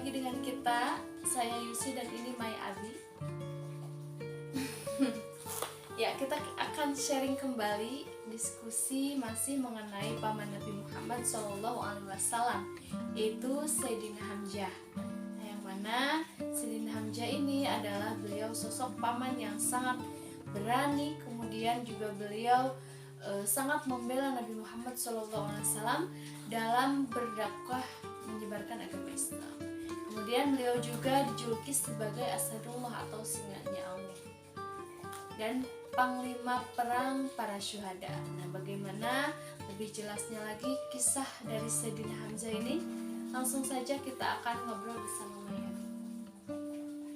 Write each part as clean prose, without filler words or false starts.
lagi dengan kita. Saya Yusi dan ini Mai Abi. Ya, kita akan sharing kembali diskusi masih mengenai paman Nabi Muhammad SAW, yaitu Sayyidina Hamzah. Nah, yang mana Sayyidina Hamzah ini adalah beliau sosok paman yang sangat berani, kemudian juga beliau sangat membela Nabi Muhammad SAW dalam berdakwah menyebarkan agama Islam. Kemudian beliau juga dijuluki sebagai Asadullah atau singanya Allah dan panglima perang para syuhada. Nah, bagaimana lebih jelasnya lagi kisah dari Sayyidina Hamzah ini? Langsung saja kita akan ngobrol bersama Maya.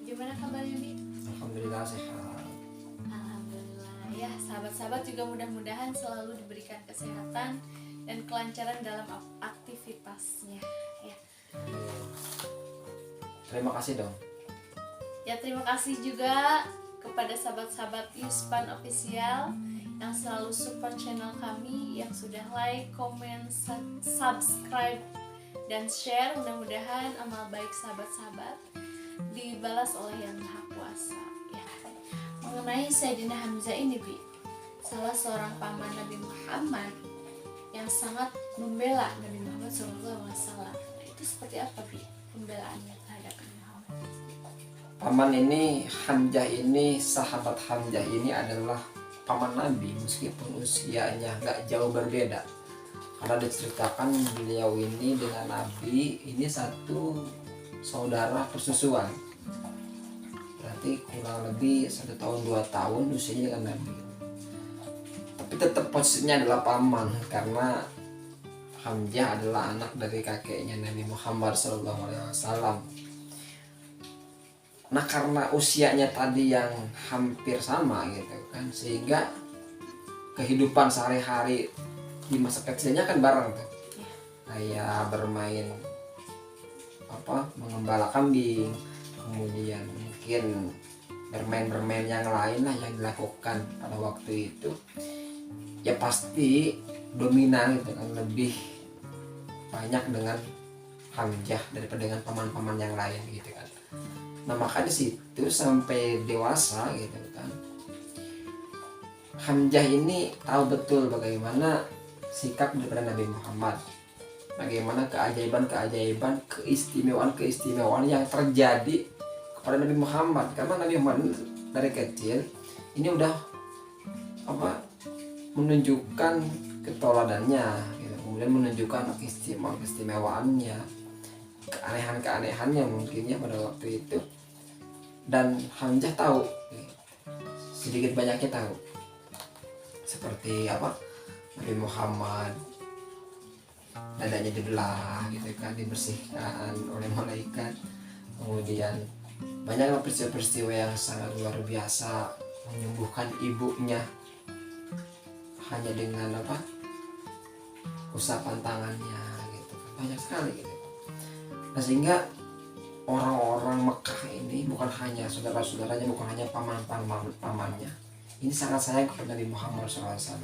Gimana kabarnya, Bi? Alhamdulillah sehat. Alhamdulillah. Ya, sahabat-sahabat juga mudah-mudahan selalu diberikan kesehatan dan kelancaran dalam aktivitasnya. Ya. Terima kasih dong. Ya, terima kasih juga kepada sahabat-sahabat Yuspan Official yang selalu support channel kami, yang sudah like, comment, subscribe, dan share. Mudah-mudahan amal baik sahabat-sahabat dibalas oleh Yang Maha Kuasa. Ya. Mengenai Sayyidina Hamzah ini, Bi, salah seorang paman Nabi Muhammad yang sangat membela Nabi Muhammad SAW. Itu seperti apa, Bi, pembelaannya terhadap Nabi Muhammad? Paman ini, Hamzah ini, sahabat Hamzah ini adalah paman Nabi meskipun usianya nggak jauh berbeda. Karena diceritakan beliau ini dengan Nabi ini satu saudara persusuan. Berarti kurang lebih 1 tahun 2 tahun usianya dengan Nabi. Tapi tetap posisinya adalah paman karena Hamzah adalah anak dari kakeknya Nabi Muhammad SAW. Nah, karena usianya tadi yang hampir sama gitu kan, sehingga kehidupan sehari-hari di masa kecilnya kan bareng tuh. Kayak bermain mengembala kambing, kemudian mungkin bermain yang lain lah yang dilakukan pada waktu itu. Ya pasti dominan gitu kan, lebih banyak dengan Hamzah daripada dengan paman-paman yang lain gitu kan. Nah, maka di situ sampai dewasa gitu kan, Hamzah ini tahu betul bagaimana sikap daripada Nabi Muhammad, bagaimana keajaiban-keajaiban, keistimewaan yang terjadi kepada Nabi Muhammad. Karena Nabi Muhammad dari kecil ini udah menunjukkan keteladannya gitu. Kemudian menunjukkan keistimewaannya, keanehan-keanehannya mungkin ya pada waktu itu. Dan Hamzah tahu, sedikit banyaknya tahu seperti Nabi Muhammad dadanya dibelah gitu kan, dibersihkan oleh malaikat. Kemudian banyak peristiwa-peristiwa yang sangat luar biasa, menyembuhkan ibunya hanya dengan usapan tangannya gitu. Banyak sekali gitu. Nah, sehingga orang-orang Mekah ini bukan hanya saudara-saudaranya, bukan hanya pamannya, ini sangat sayang kepada Nabi Muhammad SAW.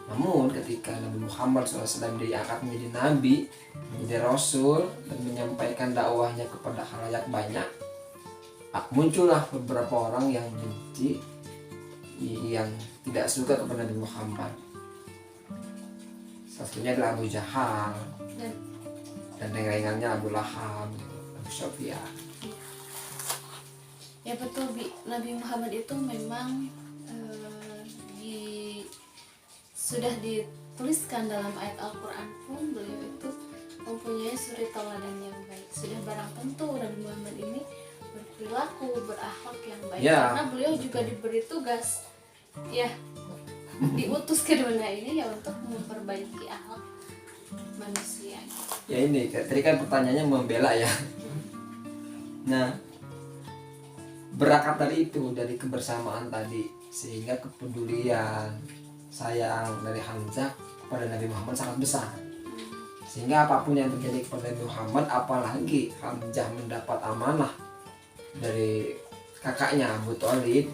Namun ketika Nabi Muhammad SAW diangkat menjadi Nabi, menjadi Rasul, dan menyampaikan dakwahnya kepada khalayak banyak, muncullah beberapa orang yang benci, yang tidak suka kepada Nabi Muhammad. Salah satunya adalah Abu Jahal dan ringannya Abu Lahab, Abu Sufyan. Ya betul, Bi. Nabi Muhammad itu memang sudah dituliskan dalam ayat Al-Quran pun beliau itu mempunyai suri teladan yang baik. Sudah barang tentu Nabi Muhammad ini berperilaku, berakhlak yang baik ya, karena beliau juga diberi tugas ya, diutus ke dunia ini ya untuk memperbaiki akhlak manusia. Ya ini tadi kan pertanyaannya membela ya. Nah, berangkat dari itu, dari kebersamaan tadi, sehingga kepedulian sayang dari Hamzah kepada Nabi Muhammad sangat besar. Sehingga apapun yang terjadi kepada Nabi Muhammad, apalagi Hamzah mendapat amanah dari kakaknya Abu Thalib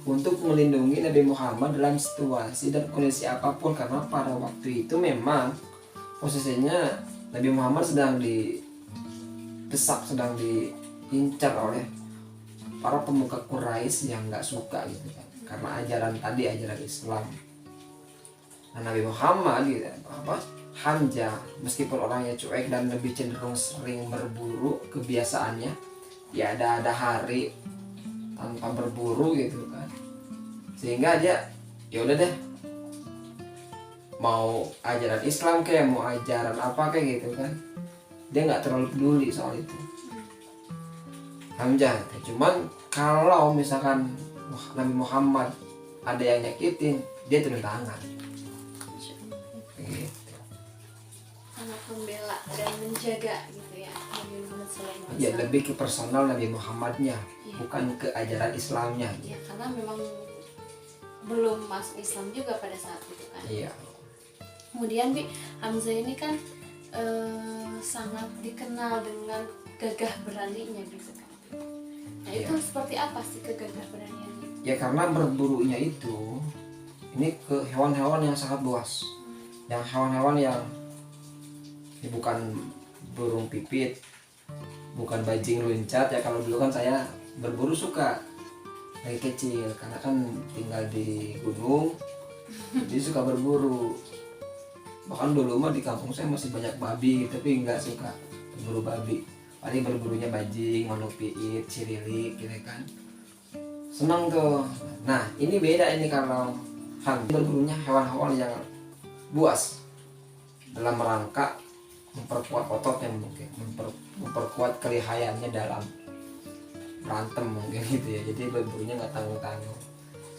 untuk melindungi Nabi Muhammad dalam situasi dan kondisi apapun, karena pada waktu itu memang posisinya Nabi Muhammad sedang didesak, sedang diincar oleh para pemuka Quraisy yang nggak suka gitu kan, karena ajaran tadi, ajaran Islam. Nah, Nabi Muhammad gitu, Hamzah, meskipun orangnya cuek dan lebih cenderung sering berburu kebiasaannya, ya ada hari tanpa berburu gitu kan, sehingga dia ya udah deh, mau ajaran Islam kayak mau ajaran apa kayak gitu kan, dia nggak terlalu peduli soal itu, Hamzah. Cuman kalau misalkan Nabi Muhammad ada yang nyakitin, dia turun tangan gitu. Sangat membela dan menjaga gitu ya Nabi Muhammad SAW. Ya lebih ke personal Nabi Muhammadnya, Iya. bukan ke ajaran Islamnya. Ya karena memang belum masuk Islam juga pada saat itu kan. Iya. Kemudian Hamzah ini kan sangat dikenal dengan gagah beraninya gitu kan. Nah itu Iya. seperti apa sih kegagah beraniannya? Ya karena berburunya itu ini ke hewan-hewan yang sangat luas, yang hewan-hewan yang ini bukan burung pipit, bukan bajing loncat ya. Kalau dulu kan saya berburu suka dari kecil, karena kan tinggal di gunung, jadi suka berburu. Bahkan dulu mah di kampung saya masih banyak babi, tapi nggak suka berburu babi, paling berburunya bajing, manuk piit, cirilik gitu kan, senang tuh. Nah ini beda ini, kalau berburunya hewan-hewan yang buas dalam rangka memperkuat ototnya, mungkin memperkuat kelihayannya dalam berantem mungkin gitu ya. Jadi berburunya nggak tanggung-tanggung,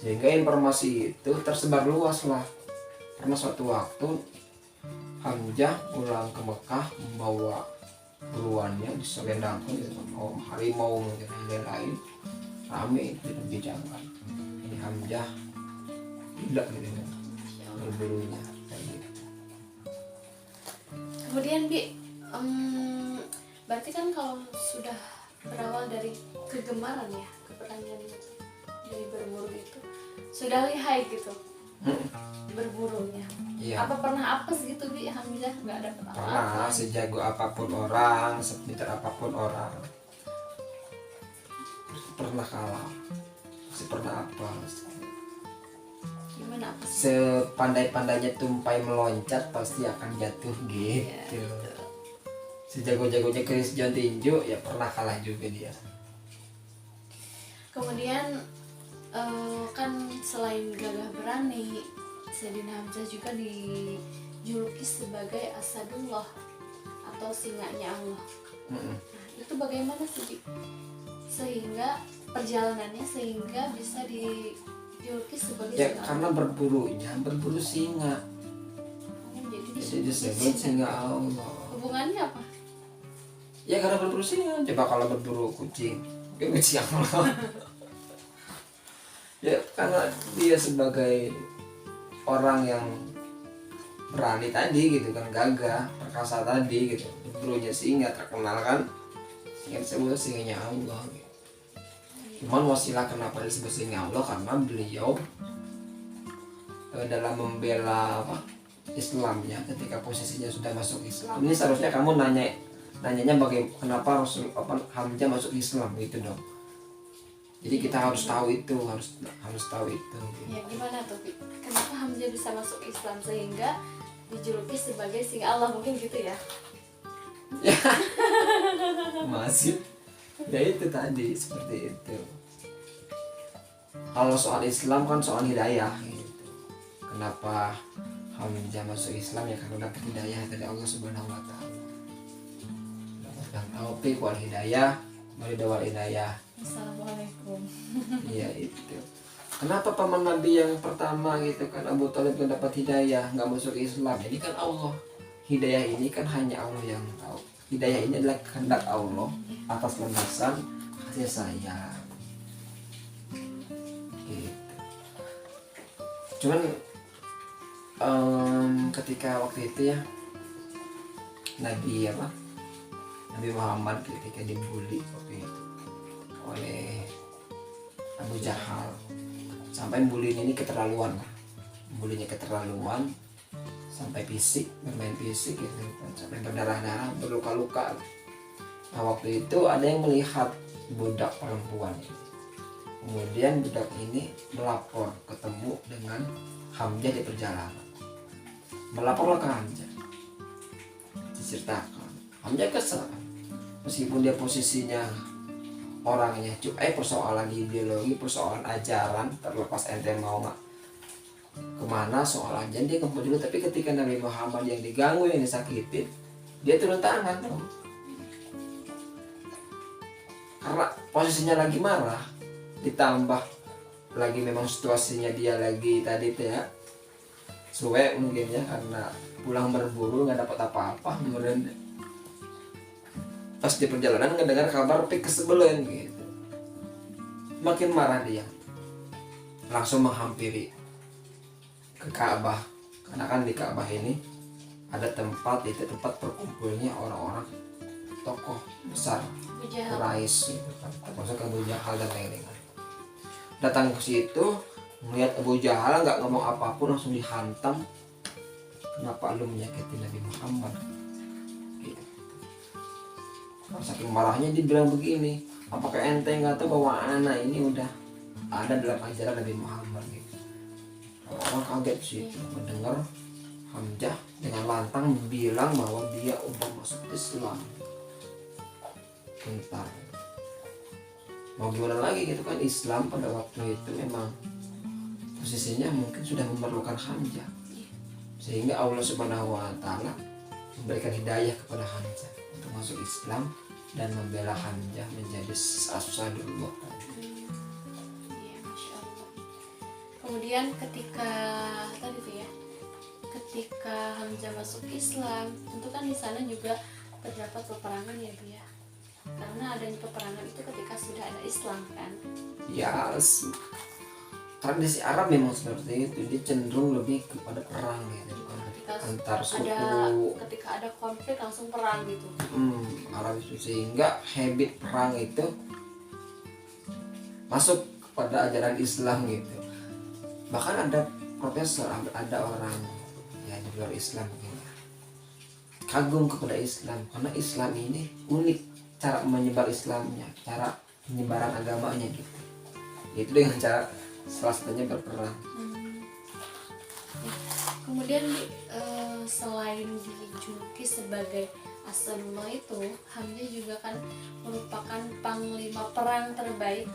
sehingga informasi itu tersebar luas lah. Karena suatu waktu Hamzah pulang ke Mekah membawa buruannya, diselendangkan gitu, harimau mungkin dan lain-lain, rame itu dibincangkan. Ini Hamzah gila gitu kan berburunya kayak gitu. Kemudian berarti kan kalau sudah berawal dari kegemaran ya, keberanian dari berburu itu sudah lihai gitu berburunya. Iya. Apa pernah apes gitu Hamzah nggak dapet apa-apa? Pernah, sejago apapun orang, sepintar apapun orang, pernah kalah, masih pernah apa, Gimana apes? sepandai-pandainya tumpai meloncat pasti akan jatuh gitu. Ya, Sejago-jagonya Chris John tinju ya pernah kalah juga dia. Kemudian kan selain gagah berani, Sayyidina Hamzah juga dijuluki sebagai Asadullah atau singanya Allah. Nah, itu bagaimana sih sehingga perjalanannya sehingga bisa dijuluki sebagai Ya singa karena Allah? berburu singa, jadi disebut singa Allah. Hubungannya apa? Ya karena berburu singa. Coba kalau berburu kucing, mungkin kucing Allah. Ya karena dia sebagai orang yang berani tadi gitu kan, gagah, perkasa tadi gitu, berburunya singa, terkenal kan, sehingga disebut singanya Allah gitu. Cuman wasilah kenapa disebut singa Allah, karena beliau dalam membela Islamnya ketika posisinya sudah masuk Islam. Ini seharusnya kamu nanyanya bagaimana, kenapa Hamzah masuk Islam gitu dong. Jadi kita harus tahu itu, harus tahu itu. Ya gimana tuh kenapa Hamzah bisa masuk Islam sehingga dijuluki sebagai singa Allah, mungkin gitu ya? Masih ya itu tadi, seperti itu. Kalau soal Islam kan soal hidayah gitu. Kenapa Hamzah masuk Islam, ya karena dapat hidayah dari Allah Subhanahu wa taala. Dan taufik wal hidayah, wal hidayah. Assalamualaikum. Iya itu. Kenapa paman Nabi yang pertama gitu kan, Abu Thalib yang dapat hidayah nggak masuk Islam? Jadi kan Allah, hidayah ini kan hanya Allah yang tahu. Hidayah ini adalah kehendak Allah atas landasan kasih sayang. Gitu. Cuman ketika waktu itu ya Nabi Muhammad ketika dibully waktu itu oleh Abu Jahal, sampai bulinya ini keterlaluan lah, bulinya keterlaluan sampai fisik, bermain fisik gitu kan, sampai berdarah-darah, berluka-luka. Nah, waktu itu ada yang melihat budak perempuan ini. Kemudian budak ini melapor ketemu dengan Hamzah di perjalanan. Melaporlah ke Hamzah. Diceritakan. Hamzah kesel. Meskipun dia posisinya orangnya persoalan ideologi, persoalan ajaran, terlepas ente mau nggak kemana soal ajaran dia kembali dulu. Tapi ketika Nabi Muhammad yang diganggu, yang disakitin, dia turun tangan dong. Karena posisinya lagi marah, ditambah lagi memang situasinya dia lagi tadi tuh ya suwe mungkin ya, karena pulang berburu nggak dapat apa-apa, kemudian pas di perjalanan ngedengar kabar tapi kesebelan gitu, makin marah dia, langsung menghampiri ke Ka'bah. Karena kan di Ka'bah ini ada tempat, itu tempat berkumpulnya orang-orang tokoh besar Quraisy gitu kan, termasuk Abu Jahal dan lain-lain. Datang ke situ, melihat Abu Jahal nggak ngomong apapun, langsung dihantam. Kenapa lu menyakiti Nabi Muhammad? Gitu. Saking marahnya dia bilang begini, apakah ente nggak tahu bahwa anak ini udah ada dalam ajaran Nabi Muhammad gitu. Orang kaget sih mendengar Hamzah dengan lantang bilang bahwa dia udah masuk Islam. Bentar, mau gimana lagi gitu kan, Islam pada waktu itu memang posisinya mungkin sudah memerlukan Hamzah, sehingga Allah Subhanahu wa Ta'ala memberikan hidayah kepada Hamzah untuk masuk Islam dan membela Hamzah menjadi asadullah. Iya, Masya Allah. Kemudian ketika tadi tuh ya, ketika Hamzah masuk Islam, tentu kan di sana juga terdapat peperangan ya Bu ya. Karena adanya peperangan itu ketika sudah ada Islam kan. Ya, tradisi Arab memang seperti itu, dia cenderung lebih kepada perang gitu kan, antar suku. Ketika ada konflik langsung perang gitu. Arab itu, sehingga habit perang itu masuk kepada ajaran Islam gitu. Bahkan ada profesor, ada orang ya di luar Islam gitu, kagum kepada Islam karena Islam ini unik cara menyebar Islamnya, cara penyebaran agamanya gitu. Itu dengan cara salah satunya berperang. Kemudian selain dijuluki sebagai Asadullah itu, Hamzah juga kan merupakan panglima perang terbaik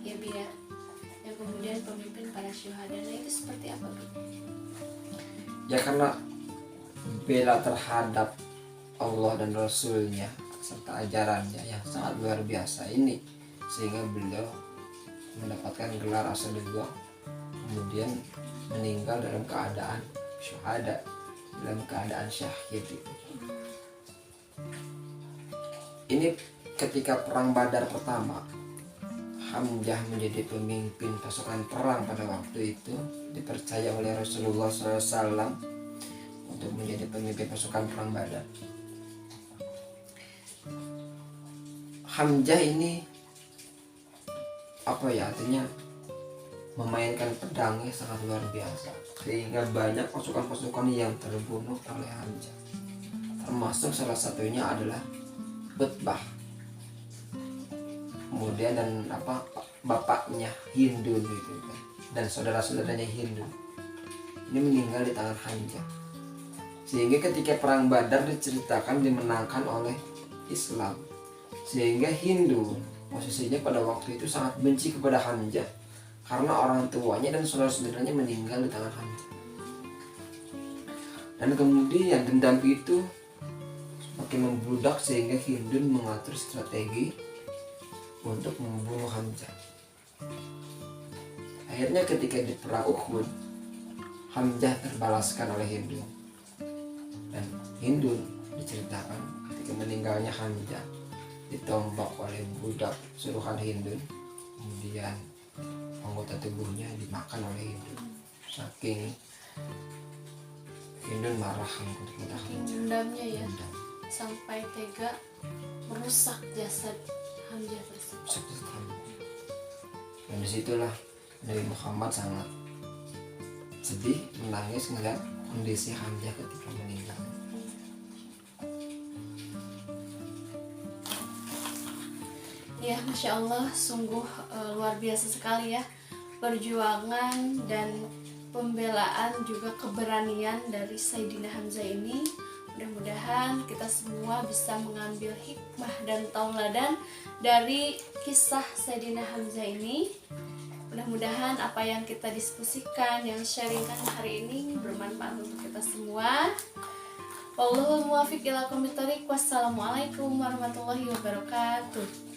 ya Bi ya, yang kemudian pemimpin para syuhada. Nah itu seperti apa Bi? Ya karena bela terhadap Allah dan Rasulnya serta ajarannya yang sangat luar biasa ini, sehingga beliau mendapatkan gelar Asadullah, kemudian meninggal dalam keadaan syuhada, dalam keadaan syahid gitu. Ini ketika perang Badar pertama, Hamzah menjadi pemimpin pasukan perang pada waktu itu, dipercaya oleh Rasulullah SAW untuk menjadi pemimpin pasukan perang Badar. Hamzah ini artinya memainkan pedangnya sangat luar biasa, sehingga banyak pasukan-pasukan yang terbunuh oleh Hamzah, termasuk salah satunya adalah Utbah, kemudian dan bapaknya Hindu gitu kan, dan saudara-saudaranya Hindu ini meninggal di tangan Hamzah, sehingga ketika perang Badar diceritakan dimenangkan oleh Islam, sehingga Hindu posisinya pada waktu itu sangat benci kepada Hamzah karena orang tuanya dan saudara-saudaranya meninggal di tangan Hamzah. Dan kemudian dendam itu semakin membludak, sehingga Hindu mengatur strategi untuk membunuh Hamzah. Akhirnya ketika di perang Uhud, Hamzah terbalaskan oleh Hindu, dan Hindu diceritakan ketika meninggalnya Hamzah ditombak oleh budak suruhan Hindu, kemudian anggota tubuhnya dimakan oleh Hindu. Saking Hindu marah untuk dendamnya ya, sampai tega merusak jasad Hamzah tersebut. Dan disitulah Nabi Muhammad sangat sedih, menangis melihat kondisi Hamzah ketika meninggal. Ya, Masya Allah, sungguh luar biasa sekali ya perjuangan dan pembelaan juga keberanian dari Sayyidina Hamzah ini. Mudah-mudahan kita semua bisa mengambil hikmah dan tauladan dari kisah Sayyidina Hamzah ini. Mudah-mudahan apa yang kita diskusikan, yang sharingkan hari ini bermanfaat untuk kita semua. Wallahul muwaffiq ila aqwamit thoriq. Wassalamualaikum warahmatullahi wabarakatuh.